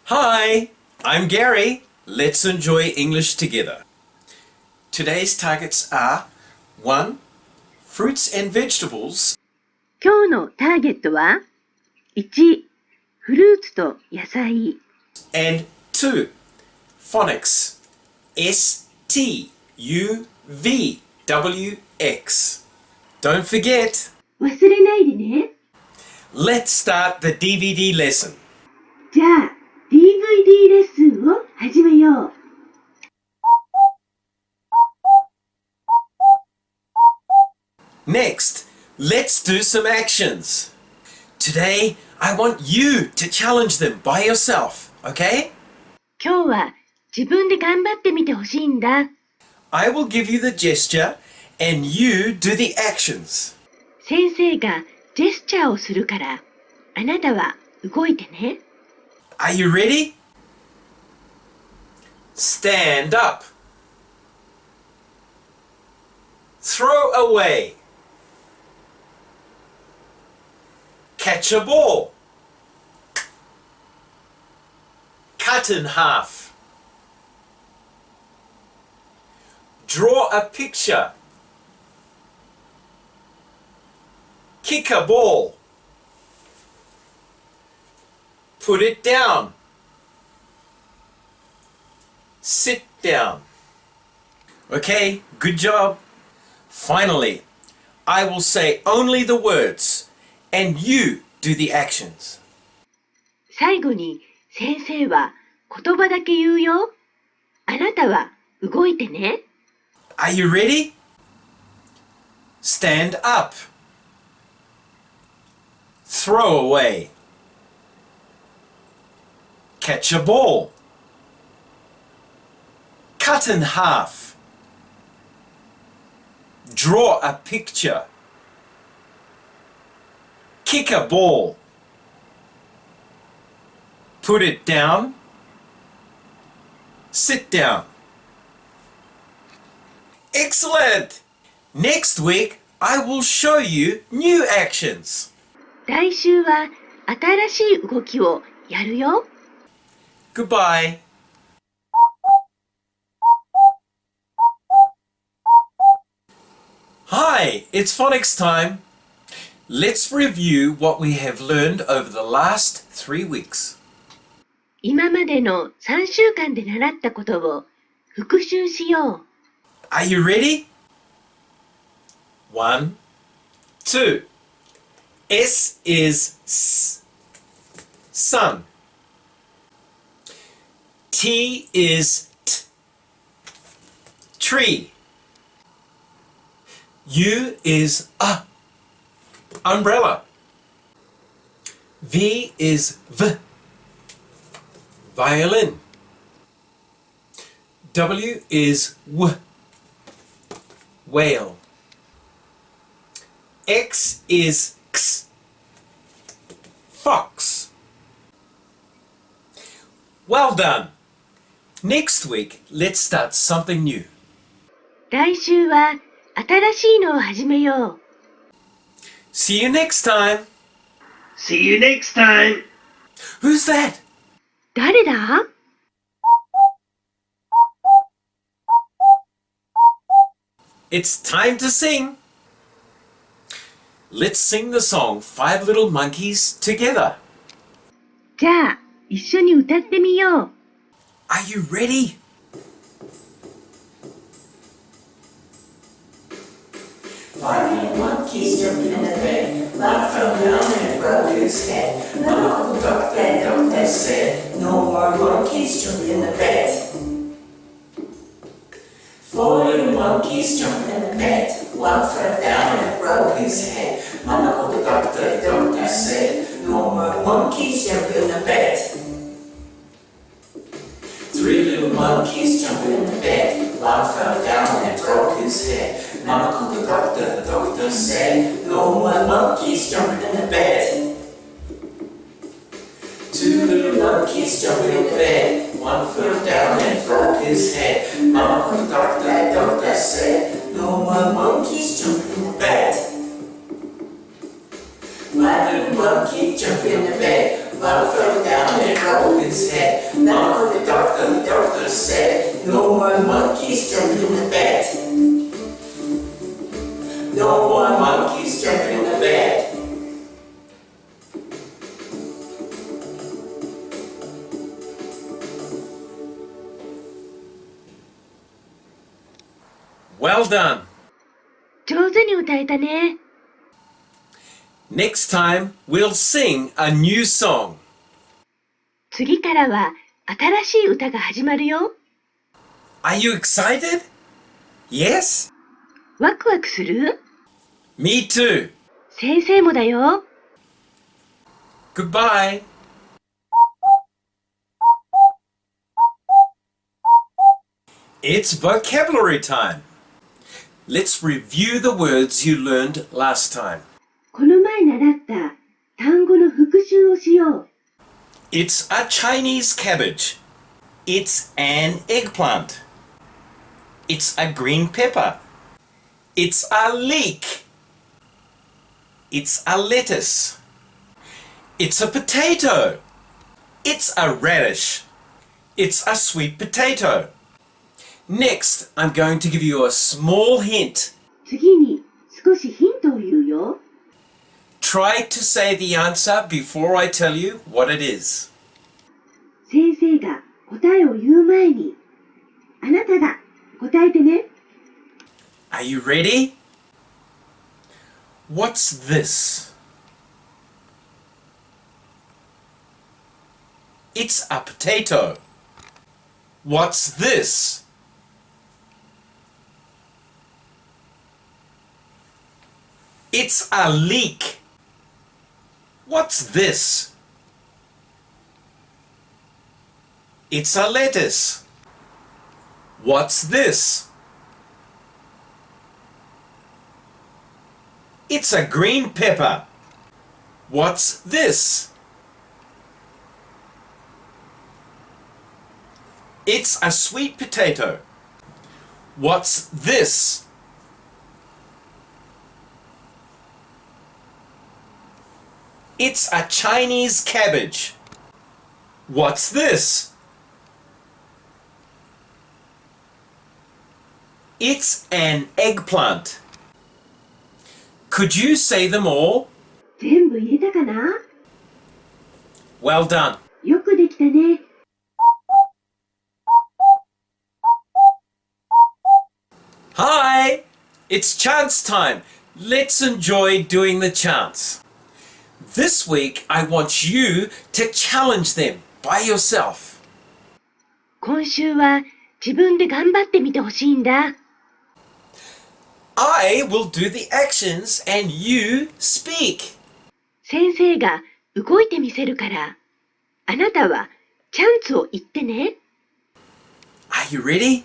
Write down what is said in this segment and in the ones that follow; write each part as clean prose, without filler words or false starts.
Hi, I'm Gary. Let's enjoy English together. Today's targets are 1. Fruits and vegetables. 今日のターゲットは1、フルーツと野菜 And 2. Phonics. STUVWX. Don't forget. 忘れないでね。Let's start the DVD lesson. じゃあ DVD レッスンを始めよう。Next, let's do some actions. Today, I want you to challenge them by yourself, okay? 今日は自分で頑張ってみてほしいんだ。I will give you the gesture and you do the actions. 先生がジェスチャーをするから、あなたは動いてね。Are you ready? Stand up. Throw away. Catch a ball. Cut in half. Draw a picture. Kick a ball. Put it down. Sit down. Okay, good job. Finally, I will say only the words and you do the actions. 最後に先生は言葉だけ言うよ。あなたは動いてね。Are you ready? Stand up. Throw away. Catch a ball. Cut in half. Draw a picture. Kick a ball. Put it down. Sit down. Excellent! Next week, I will show you new actions. 来週は新しい動きをやるよ。Goodbye. Hi, it's phonics time. Let's review what we have learned over the last 3 weeks. 今までの3週間で習ったことを復習しよう。Are you ready? 1, 2. S is sun. T is tree. U is umbrella. V is violin. W is whale. X is fox. Well done. Next week, let's start something new. 来週は新しいのを始めよう。See you next time. See you next time. Who's that? 誰だ？ It's time to sing. Let's sing the song Five Little Monkeys together. じゃあ一緒に歌ってみよう。Are you ready? Five little monkeys jumping in the bed. One fell down and broke his head. Mama ducked and doctor said, no more monkeys jumping in the bed. Four little monkeys jumping in the bed. One fell down and broke his head. Mama called the doctor said, no more monkeys jumping in the bed. Three little monkeys jumping in the bed. One fell down and broke his head. Mama called the doctor said, no more monkeys jumping in the bed. Two little monkeys jumping in the bed. One fell down and broke his head. Mama called the doctor said, no more monkeys jumping in the bed. One little monkey jumping in the bed. One fell down and broke his head. Now the doctor said, no more monkeys jumping in the bed. No more monkeys jumping in the bed. Well done. 上手に歌えたね。Next time, we'll sing a new song. 次からは新しい歌が始まるよ。Are you excited? Yes? ワクワクする？ Me too. 先生もだよ。Goodbye. It's vocabulary time. Let's review the words you learned last time. この前習った単語の復習をしよう。It's a Chinese cabbage. It's an eggplant. It's a green pepper. It's a leek. It's a lettuce. It's a potato. It's a radish. It's a sweet potato. Next, I'm going to give you a small hint. 次に少しヒントを言うよ。Try to say the answer before I tell you what it is. 先生が答えを言う前に、あなたが答えてね。Are you ready? What's this? It's a potato. What's this? It's a leek. What's this? It's a lettuce. What's this? It's a green pepper. What's this? It's a sweet potato. What's this? It's a Chinese cabbage. What's this? It's an eggplant. Could you say them all? 全部言えたかな？ Well done. よくできたね。Hi! It's chance time. Let's enjoy doing the chants. This week, I want you to challenge them by yourself. 今週は自分で頑張ってみてほしいんだ。I will do the actions and you speak. 先生が動いてみせるから、あなたはチャンスを言ってね。Are you ready?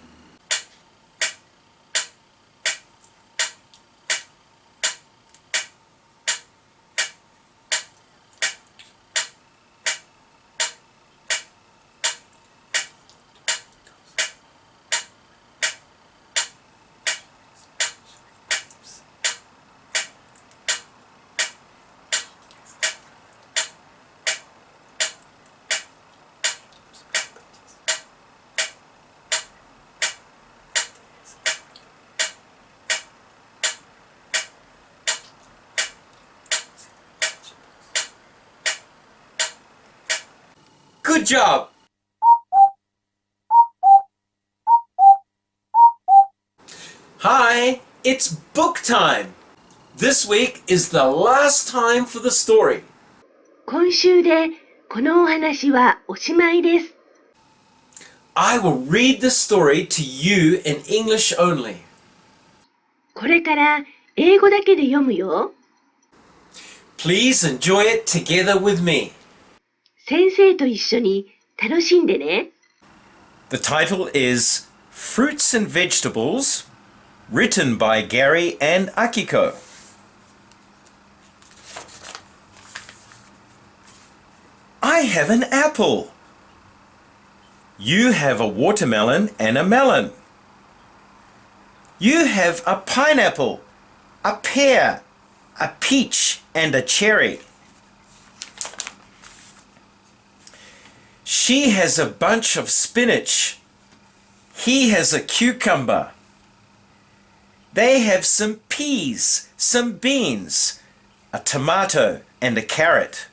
Good job! Hi, it's book time. This week is the last time for the story. 今週でこのお話はおしまいです。I will read the story to you in English only. これから英語だけで読むよ。Please enjoy it together with me. 先生と一緒に楽しんでね。The title is Fruits and Vegetables, written by Gary and Akiko. I have an apple. You have a watermelon and a melon. You have a pineapple, a pear, a peach, and a cherry. She has a bunch of spinach. He has a cucumber. They have some peas, some beans, a tomato, and a carrot.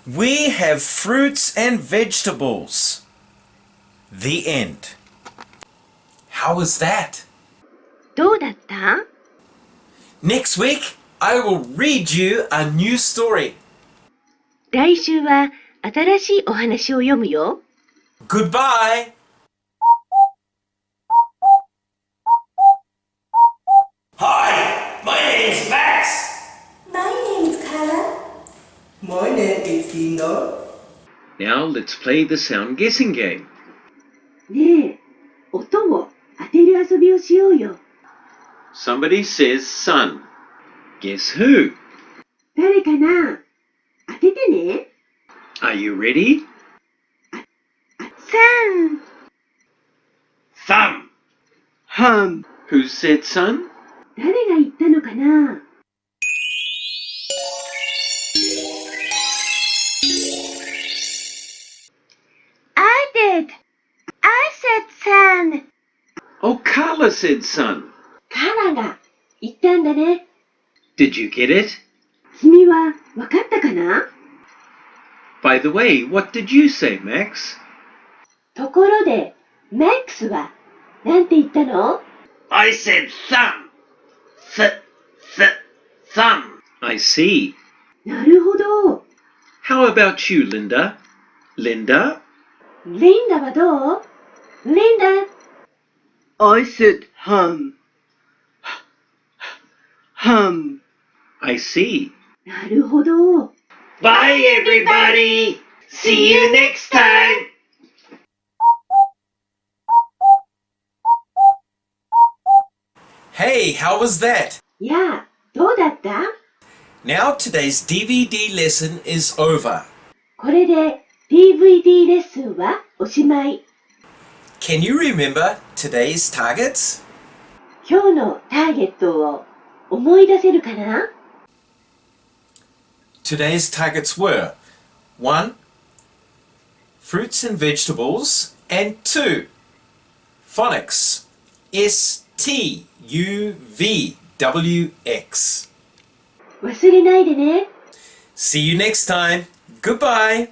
We have fruits and vegetables. The end. How was that? どうだった？ Next week, I will read you a new story. 来週は新しいお話を読むよ。Goodbye. Hi, my name's Max. My name is Carla. My name is Dino. Now let's play the sound guessing game. ねえ、音を当てる遊びをしようよ。Somebody says sun. Guess who? 誰かな？当ててね。Are you ready? さん。 Thumb. Who said sun? 誰が言ったのかな？ I did. I said sun. Oh, Carla said sun. カラが言ったんだね。Did you get it? 君は分かったかな？ By the way, what did you say, Max? ところで、マックスはなんて言ったの？ I said thumb. Thumb. I see. なるほど。 How about you, Linda? Linda? リンダはどう？リンダ。I said hum. Hum. I see. なるほど。 Bye, everybody. See you next time. Hey, how was that? やあ、どうだった？ Now today's DVD lesson is over. これで DVD レッスンはおしまい。 Can you remember today's targets? 今日のターゲットを思い出せるかな？ Today's targets were 1. Fruits and vegetables, and 2. Phonics. STUVWX. 忘れないでね。 See you next time. Goodbye.